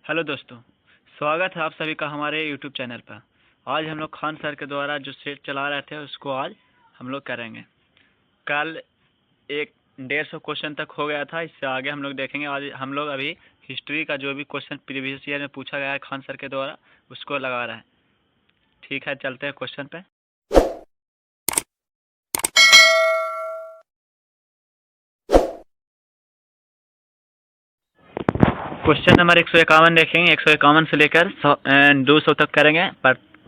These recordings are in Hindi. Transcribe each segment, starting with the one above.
हेलो दोस्तों, स्वागत है आप सभी का हमारे यूट्यूब चैनल पर। आज हम लोग खान सर के द्वारा जो सेट चला रहे थे उसको आज हम लोग करेंगे। कल 150 क्वेश्चन तक हो गया था, इससे आगे हम लोग देखेंगे। आज हम लोग अभी हिस्ट्री का जो भी क्वेश्चन प्रीवियस ईयर में पूछा गया है खान सर के द्वारा उसको लगा रहे हैं। ठीक है, चलते हैं क्वेश्चन पे। क्वेश्चन नंबर 151 देखेंगे। 151 से लेकर 200 तक करेंगे।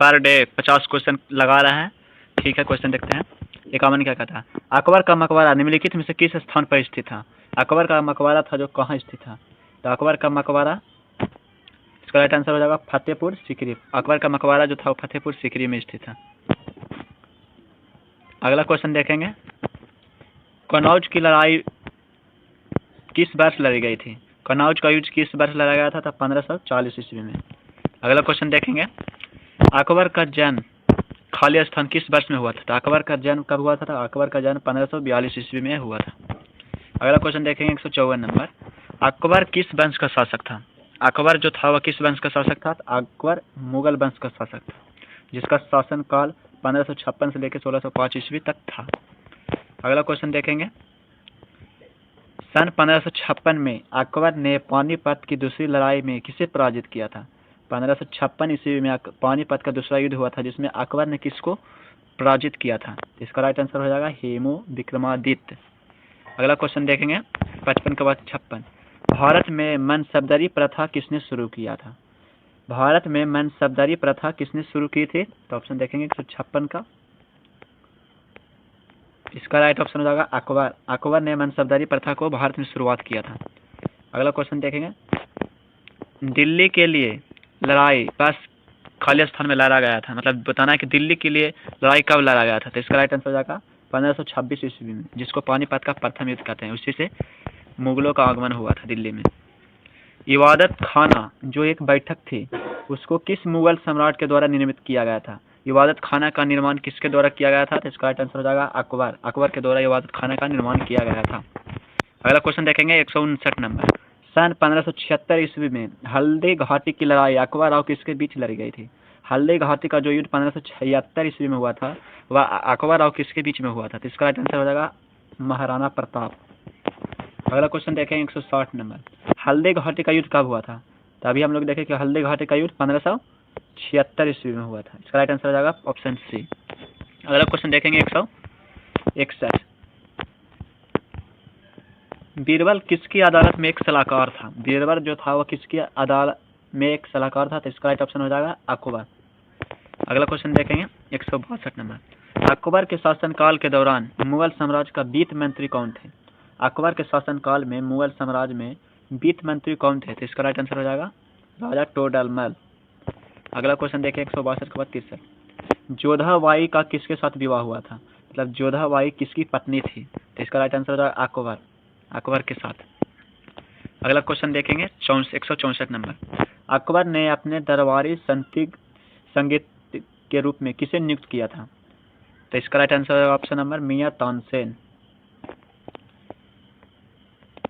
पर डे 50 क्वेश्चन लगा रहे हैं। ठीक है, क्वेश्चन देखते हैं। 51 क्या कहता है? अकबर का मकबरा निम्नलिखित में से किस स्थान पर स्थित था? अकबर का मकबरा था जो कहाँ स्थित था? तो अकबर का मकबरा, इसका राइट आंसर हो जाएगा फतेहपुर सीकरी। अकबर का मकबरा जो था वो फतेहपुर सीकरी में स्थित था। अगला क्वेश्चन देखेंगे। कनौज की लड़ाई किस वर्ष लड़ी गई थी? कनौज का युद्ध किस वर्ष लड़ा गया था? 1540 ईस्वी में। अगला क्वेश्चन देखेंगे। अकबर का जन्म खाली स्थान किस वर्ष में हुआ था? तो अकबर का जन्म कब हुआ था? अकबर का जन्म 1542 ईस्वी में हुआ था। अगला क्वेश्चन देखेंगे। 154 नंबर। अकबर किस वंश का शासक था? अकबर जो था वह किस वंश का शासक था? अकबर मुगल वंश का शासक था, जिसका शासन काल 1556 से लेकर 1605 ईस्वी तक था। अगला क्वेश्चन देखेंगे। सन 1556 में अकबर ने पानीपत की दूसरी लड़ाई में किसे पराजित किया था? 1556 ईस्वी में पानीपत का दूसरा युद्ध हुआ था जिसमें अकबर ने किसको पराजित किया था? इसका राइट आंसर हो जाएगा हेमू विक्रमादित्य। अगला क्वेश्चन देखेंगे। 55 के बाद 56। भारत में मनसबदरी प्रथा किसने शुरू किया था? भारत में मनसबदरी प्रथा किसने शुरू की थी? तो ऑप्शन देखेंगे 156 का। इसका राइट ऑप्शन हो जाएगा अकबर। अकबर ने मनसबदारी प्रथा को भारत में शुरुआत किया था। अगला क्वेश्चन देखेंगे। दिल्ली के लिए लड़ाई बस खाली स्थान में लड़ा गया था, मतलब बताना है कि दिल्ली के लिए लड़ाई कब लड़ा गया था? तो इसका राइट आंसर हो जाएगा 1526 ईस्वी में, जिसको पानीपत का प्रथम युद्ध कहते हैं। उसी से मुगलों का आगमन हुआ था दिल्ली में। इबादत खाना जो एक बैठक थी उसको किस मुगल सम्राट के द्वारा निर्मित किया गया था? इबादत खाना का निर्माण किसके द्वारा किया गया था? तो इसका राइट आंसर हो जाएगा अकबर। अकबर के द्वारा इबादत खाना का निर्माण किया गया था। अगला क्वेश्चन देखेंगे। 159 नंबर। सन 1576 ईस्वी में हल्दी घाटी की लड़ाई अकबर और किसके बीच लड़ी गई थी? हल्दी घाटी का जो युद्ध 1576 ईस्वी में हुआ था वह अकबर और किसके बीच में हुआ था? तो इसका राइट आंसर हो जाएगा महाराणा प्रताप। अगला क्वेश्चन देखेंगे। 160 नंबर। हल्दी घाटी का युद्ध कब हुआ था? तो अभी हम लोग देखें कि हल्दी घाटी का युद्ध 1576 ईस्वी में हुआ था। इसका राइट आंसर हो जाएगा ऑप्शन सी। अगला क्वेश्चन देखेंगे। 161। बीरबल किसकी अदालत में एक सलाहकार था? बीरबल जो था वह किसकी अदालत में एक सलाहकार था? तो इसका राइट ऑप्शन हो जाएगा अकबर। अगला क्वेश्चन देखेंगे। 162 नंबर। अकबर के शासनकाल के दौरान मुगल साम्राज्य का वित्त मंत्री कौन थे? अकबर के शासनकाल में मुगल साम्राज्य में वित्त मंत्री कौन थे? तो इसका राइट आंसर हो जाएगा राजा टोडरमल। अगला क्वेश्चन देखें। 162 के बाद 63। जोधाबाई का किसके साथ विवाह हुआ था? मतलब जोधाबाई किसकी पत्नी थी? तो इसका राइट आंसर हो जाएगा अकबर। अकबर के साथ। अगला क्वेश्चन देखेंगे। 164 नंबर। अकबर ने अपने दरबारी संगीत के रूप में किसे नियुक्त किया था? तो इसका राइट आंसर है ऑप्शन नंबर मियां तानसेन।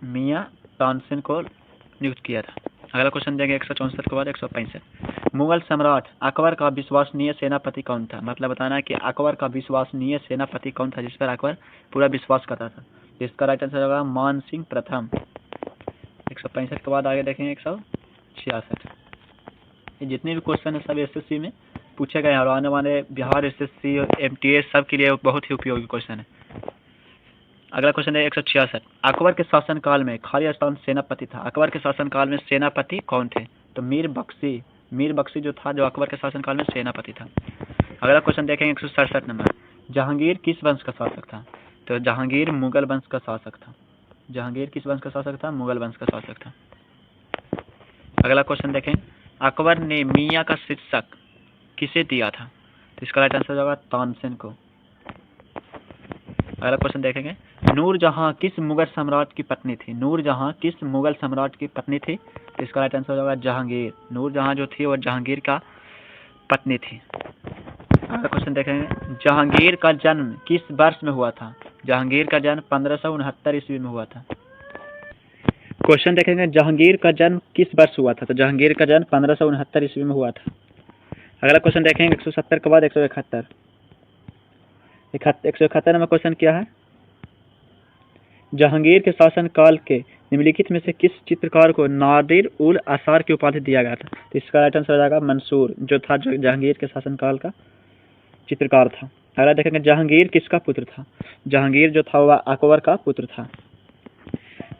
मियां तानसेन को नियुक्त किया था। अगला क्वेश्चन देंगे। 164 के बाद 165। मुगल सम्राट अकबर का विश्वसनीय सेनापति कौन था? मतलब बताना है कि अकबर का विश्वसनीय सेनापति कौन था जिस पर अकबर पूरा विश्वास करता था? इसका राइट आंसर होगा मान सिंह प्रथम। 165 के बाद आगे देखेंगे 166। ये जितने भी क्वेश्चन है सब एसएससी में पूछे गए और आने वाले बिहार एसएससी एमटीएस सब के लिए बहुत ही उपयोगी क्वेश्चन है। अगला क्वेश्चन है 166। अकबर के शासनकाल में खाली स्थान सेनापति था। अकबर के शासनकाल में सेनापति कौन थे? तो मीर बख्शी। मीर बख्शी जो था जो अकबर के शासनकाल में सेनापति था। अगला क्वेश्चन देखेंगे। 167 नंबर। जहांगीर किस वंश का शासक था? तो जहांगीर मुगल वंश का शासक था। जहांगीर किस वंश का शासक था? मुगल वंश का शासक था। अगला क्वेश्चन देखें। अकबर ने मियाँ का शीर्षक किसे दिया था? तो इसका राइट आंसर होगा तानसेन को। अगला क्वेश्चन देखेंगे। नूरजहां किस मुगल सम्राट की पत्नी थी? नूरजहां किस मुगल सम्राट की पत्नी थी? तो इसका राइट आंसर होगा जहांगीर। नूरजहां जो थी वह जहांगीर का पत्नी थी। अगला क्वेश्चन देखेंगे। जहांगीर का जन्म किस वर्ष में हुआ था? जहांगीर का जन्म 1569 ईस्वी में हुआ था। क्वेश्चन देखेंगे, जहांगीर का जन्म किस वर्ष हुआ था? तो जहांगीर का जन्म 1569 ईस्वी में हुआ था। अगला क्वेश्चन देखेंगे 170 के बाद 171। 171 नंबर क्वेश्चन क्या है? जहांगीर के शासन काल के निम्नलिखित में से किस चित्रकार को नादिर उल आसार की उपाधि दिया गया था? तो इसका राइट आंसर हो जाएगा मंसूर, जो था जो जहांगीर के शासन काल का चित्रकार था। अगला देखेंगे, जहांगीर किसका पुत्र था? जहांगीर जो था वह अकबर का पुत्र था।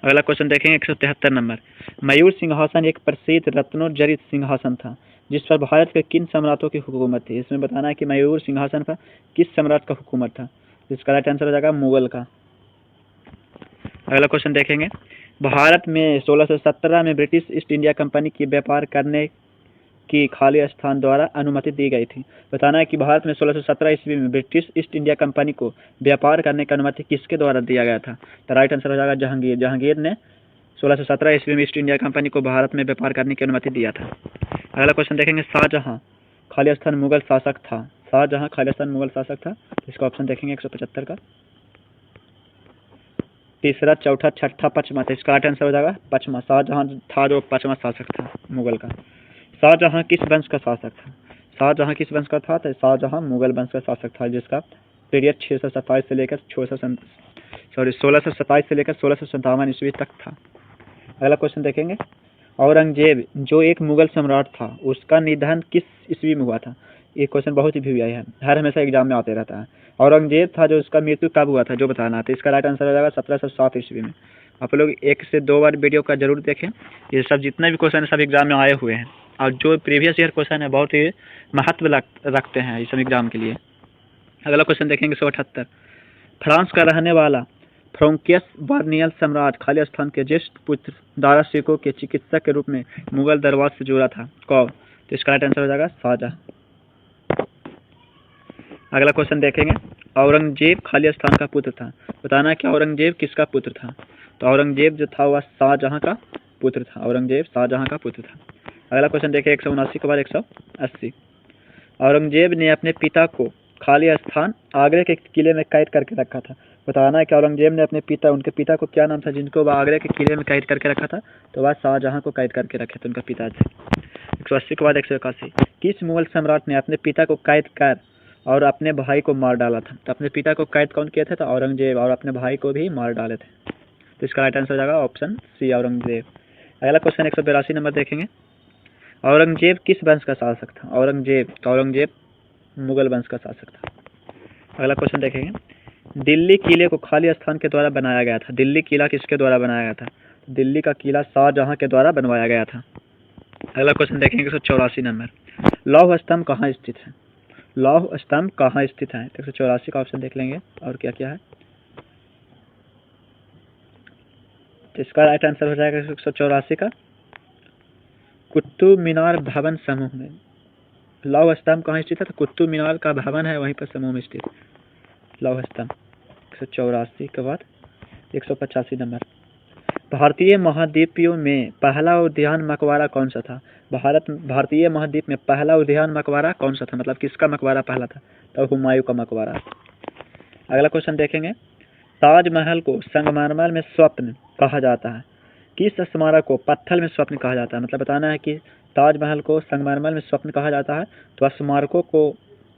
अगला क्वेश्चन देखेंगे 173 नंबर, मयूर सिंहासन एक प्रसिद्ध रत्नोजड़ित सिंहासन था जिस पर भारत के किन सम्राटों की हुकूमत थी? इसमें बताना है कि मयूर सिंहासन पर किस सम्राट का हुकूमत था। इसका राइट आंसर हो जाएगा मुगल का। अगला क्वेश्चन देखेंगे, भारत में 1617 में ब्रिटिश ईस्ट इंडिया कंपनी की व्यापार करने की खालिस्तान द्वारा अनुमति दी गई थी। बताना है कि भारत में 1617 ईस्वी में ब्रिटिश ईस्ट इंडिया कंपनी को व्यापार करने की अनुमति किसके द्वारा दिया गया था? तो राइट आंसर हो जाएगा जहांगीर। जहांगीर ने 1617 ईस्वी में ईस्ट इंडिया कंपनी को भारत में व्यापार करने की अनुमति दिया था। अगला क्वेश्चन देखेंगे, शाहजहां खालिस्तान मुगल शासक था। शाहजहां खालिस्तान मुगल शासक था। इसका ऑप्शन देखेंगे 175 का, तीसरा, चौथा, छठा, पांचवा। तो इसका राइट आंसर हो जाएगा पांचवा। शाहजहां था जो पांचवा शासक था मुगल का। शाहजहां किस वंश का शासक था? शाहजहां किस वंश का था? तो शाहजहां मुगल वंश का शासक था जिसका पीरियड 1627 से लेकर 1627 ईस्वी तक था। अगला क्वेश्चन देखेंगे, औरंगजेब जो एक मुगल सम्राट था उसका निधन किस ईस्वी में हुआ था? ये क्वेश्चन बहुत ही भी है, हर हमेशा एग्जाम में आते रहता है। औरंगजेब था जो उसका मृत्यु कब हुआ था जो बताना। तो इसका राइट आंसर हो जाएगा 1707 ईस्वी में। आप लोग 1 से 2 बार वीडियो का जरूर देखें, ये सब जितने भी क्वेश्चन है सब एग्जाम में आए हुए हैं और जो प्रीवियस ईयर क्वेश्चन है बहुत ही महत्व रखते हैं इस एग्जाम के लिए। अगला क्वेश्चन देखेंगे 178, फ्रांस का रहने वाला फ्रांकियस वार्नियल सम्राट खालिस्तान के ज्येष्ठ पुत्र दारा शिकोह के चिकित्सक के रूप में मुगल दरबार से जुड़ा था कौन? तो इसका राइट आंसर हो जाएगा शाहजहां। अगला क्वेश्चन देखेंगे, औरंगजेब खालिस्तान का पुत्र था। बताना है कि औरंगजेब किसका पुत्र था? तो औरंगजेब जो था वह शाहजहां का पुत्र था। औरंगजेब शाहजहां का पुत्र था। अगला क्वेश्चन देखिए 179 के बाद 180, औरंगजेब ने अपने पिता को खालिस्तान आगरे के किले में कैद करके रखा था। बताना है कि औरंगजेब ने अपने उनके पिता को क्या नाम था जिनको वह आगरे के किले में कैद करके रखा था? तो वह शाहजहां को कैद करके रखे थे उनका पिता थे। 180 के बाद 181, किस मुगल सम्राट ने अपने पिता को कैद कर और अपने भाई को मार डाला था? तो अपने पिता को कैद कौन किए थे? तो औरंगजेब, और अपने भाई को भी मार डाले थे। तो इसका राइट आंसर हो जाएगा ऑप्शन सी औरंगजेब। अगला क्वेश्चन 182 नंबर देखेंगे, औरंगजेब किस वंश का शासक था? औरंगजेब मुगल वंश का शासक था। अगला क्वेश्चन देखेंगे, दिल्ली किले को खालिस्तान के द्वारा बनाया गया था। दिल्ली किला किसके द्वारा बनाया गया था? दिल्ली का किला शाहजहां के द्वारा बनवाया गया था। अगला क्वेश्चन देखेंगे 184 नंबर, लौह स्तंभ कहाँ स्थित है? लौह स्तंभ कहाँ स्थित है? 184 का ऑप्शन देख लेंगे और क्या क्या है। तो इसका राइट आंसर हो जाएगा 184 का कुतुब मीनार भवन समूह में। लौह स्तंभ कहाँ स्थित है? तो कुतुब मीनार का भवन है वहीं पर समूह में स्थित लौह स्तंभ। 184 के बाद 185 नंबर, भारतीय महाद्वीपियों में पहला उद्यान मकबरा कौन सा था? भारतीय महाद्वीप में पहला उद्यान मकबरा कौन सा था? मतलब किसका मकबरा पहला था? तो हुमायूं का मकबरा। अगला क्वेश्चन देखेंगे, ताजमहल को संगमरमर में स्वप्न कहा जाता है, किस स्मारक को पत्थर में स्वप्न कहा जाता है? मतलब बताना है कि ताजमहल को संगमरमर में स्वप्न कहा जाता है तो स्मारकों को,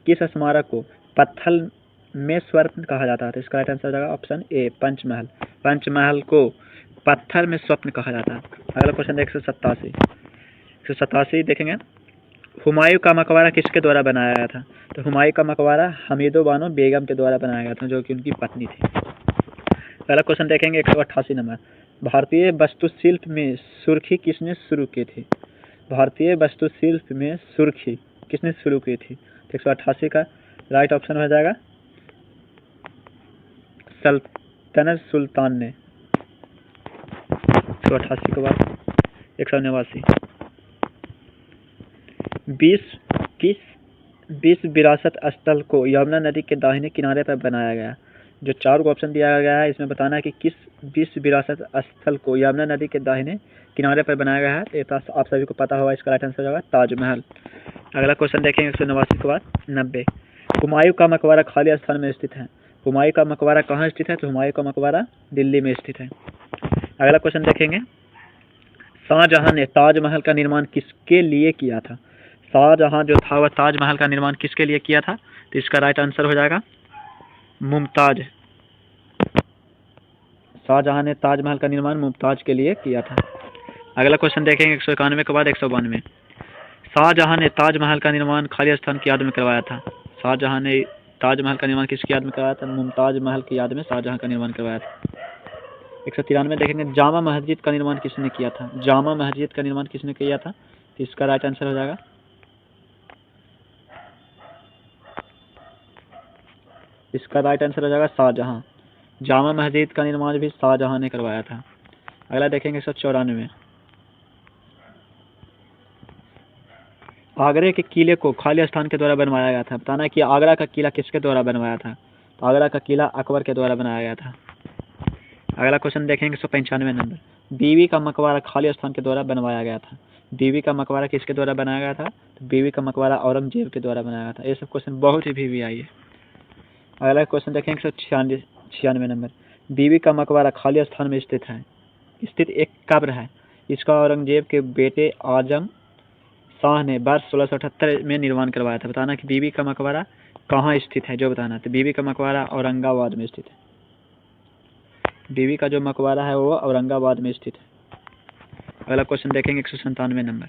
किस स्मारक को पत्थर में स्वप्न कहा जाता है? तो इसका राइट आंसर हो जाएगा ऑप्शन ए पंचमहल। पंचमहल को पत्थर में स्वप्न कहा जाता है। अगला क्वेश्चन 187 देखेंगे, हुमायूं का मकबरा किसके द्वारा बनाया गया था? तो हुमायूं का मकबरा हमीदो बानो बेगम के द्वारा बनाया गया था जो कि उनकी पत्नी थी। पहला क्वेश्चन देखेंगे 188 नंबर, भारतीय वास्तुशिल्प में सुर्खी किसने शुरू की थी? भारतीय वास्तुशिल्प में सुर्खी किसने शुरू की थी? 188 का राइट ऑप्शन हो जाएगा सल्तनत सुल्तान ने। 188 के बाद 189, विश्व विरासत स्थल को यमुना नदी के दाहिने किनारे पर बनाया गया। जो 4 को ऑप्शन दिया गया है इसमें बताना है कि किस विश्व विरासत स्थल को यमुना नदी के दाहिने किनारे पर बनाया गया है। ये तो आप सभी को पता होगा, इसका राइट आंसर होगा ताजमहल। अगला क्वेश्चन देखेंगे 189 के बाद 90, हुमायूं का मकबरा खालिस्तान में स्थित है। हुमायूं का मकबरा कहाँ स्थित है? तो हुमायूं का मकबरा दिल्ली में स्थित है। अगला क्वेश्चन देखेंगे शाहजहां ने ताजमहल का निर्माण किसके लिए किया था? शाहजहां जो था वह ताजमहल का निर्माण किसके लिए किया था? तो इसका राइट आंसर हो जाएगा मुमताज। शाहजहां ने ताजमहल का निर्माण मुमताज के लिए किया था। अगला क्वेश्चन देखेंगे 191 के बाद 192। शाहजहां ने ताजमहल का निर्माण खाली स्थान की याद में करवाया था। शाहजहां ने ताजमहल का निर्माण किसकी याद में करवाया था? मुमताज महल की याद में शाहजहां का निर्माण करवाया था। 193 देखेंगे जामा मस्जिद का निर्माण किसने किया था? जामा मस्जिद का निर्माण किसने किया था? इसका राइट आंसर हो जाएगा शाहजहां। जामा मस्जिद का निर्माण भी शाहजहां ने करवाया था। अगला देखेंगे 194। आगरा के किले को खाली स्थान के द्वारा बनवाया गया था। बताना है कि आगरा का किला किसके द्वारा बनवाया था? तो आगरा का किला अकबर के द्वारा बनाया गया था। अगला क्वेश्चन देखेंगे 195 नंबर। बीवी का मकबरा खाली स्थान के द्वारा बनवाया गया था। बीवी का मकबरा किसके द्वारा बनाया गया था? तो बीवी का मकबरा औरंगजेब के द्वारा बनाया गया था। ये सब क्वेश्चन बहुत ही भी आई है। अगला क्वेश्चन देखेंगे 196 नंबर। बीवी का मकबरा खाली स्थान में स्थित एक कब्र है। इसका औरंगजेब के बेटे आजम शाह ने वर्ष 1678 में निर्माण करवाया था। बताना कि बीवी का मकबरा कहाँ स्थित है, जो बताना। तो बीवी का मकबरा औरंगाबाद में स्थित है। बीवी का जो मकबरा है वो औरंगाबाद में स्थित है। अगला क्वेश्चन देखेंगे 197 नंबर।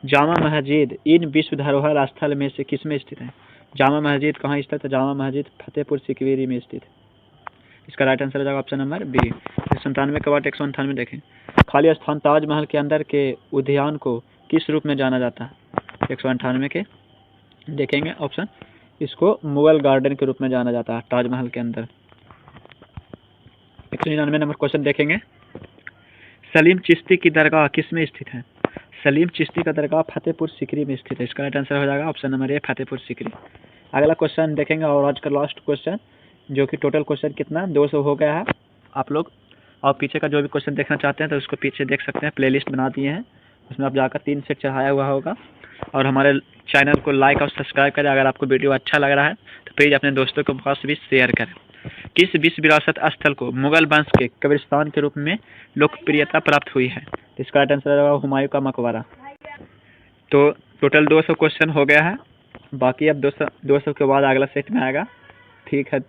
जामा मस्जिद इन विश्व धरोहर स्थल में से किस में स्थित है? जामा मस्जिद कहाँ स्थित है? जामा मस्जिद फतेहपुर सिकरी में स्थित है। इसका राइट आंसर हो जाएगा ऑप्शन नंबर बी। 197 के बाद 198 देखें। खाली स्थान ताजमहल के अंदर के उद्यान को किस रूप में जाना जाता है? 198 के देखेंगे ऑप्शन। इसको मुगल गार्डन के रूप में जाना जाता है ताजमहल के अंदर। 199 नंबर क्वेश्चन देखेंगे। सलीम चिश्ती की दरगाह किस में स्थित है? सलीम चिश्ती का दरगाह फतेहपुर सिकरी में स्थित है। इसका राइट आंसर हो जाएगा option number A Fatehpur Sikri. अगला क्वेश्चन देखेंगे और आज का लास्ट क्वेश्चन, जो कि टोटल क्वेश्चन कितना 200 हो गया है। आप लोग और पीछे का जो भी क्वेश्चन देखना चाहते हैं तो उसको पीछे देख सकते हैं, प्लेलिस्ट बना दिए हैं, उसमें आप जाकर 3 सेट चढ़ाया हुआ होगा। और हमारे चैनल को लाइक और सब्सक्राइब करें। अगर आपको वीडियो अच्छा लग रहा है तो प्लीज़ अपने दोस्तों के पास भी शेयर करें। किस विश्व विरासत स्थल को मुगल वंश के कब्रिस्तान के रूप में लोकप्रियता प्राप्त हुई है? इसका राइट आंसर होगा हुमायूं का मकबरा। तो टोटल 200 क्वेश्चन हो गया है, बाकी अब 200 के बाद अगला सेट में आएगा। ठीक है।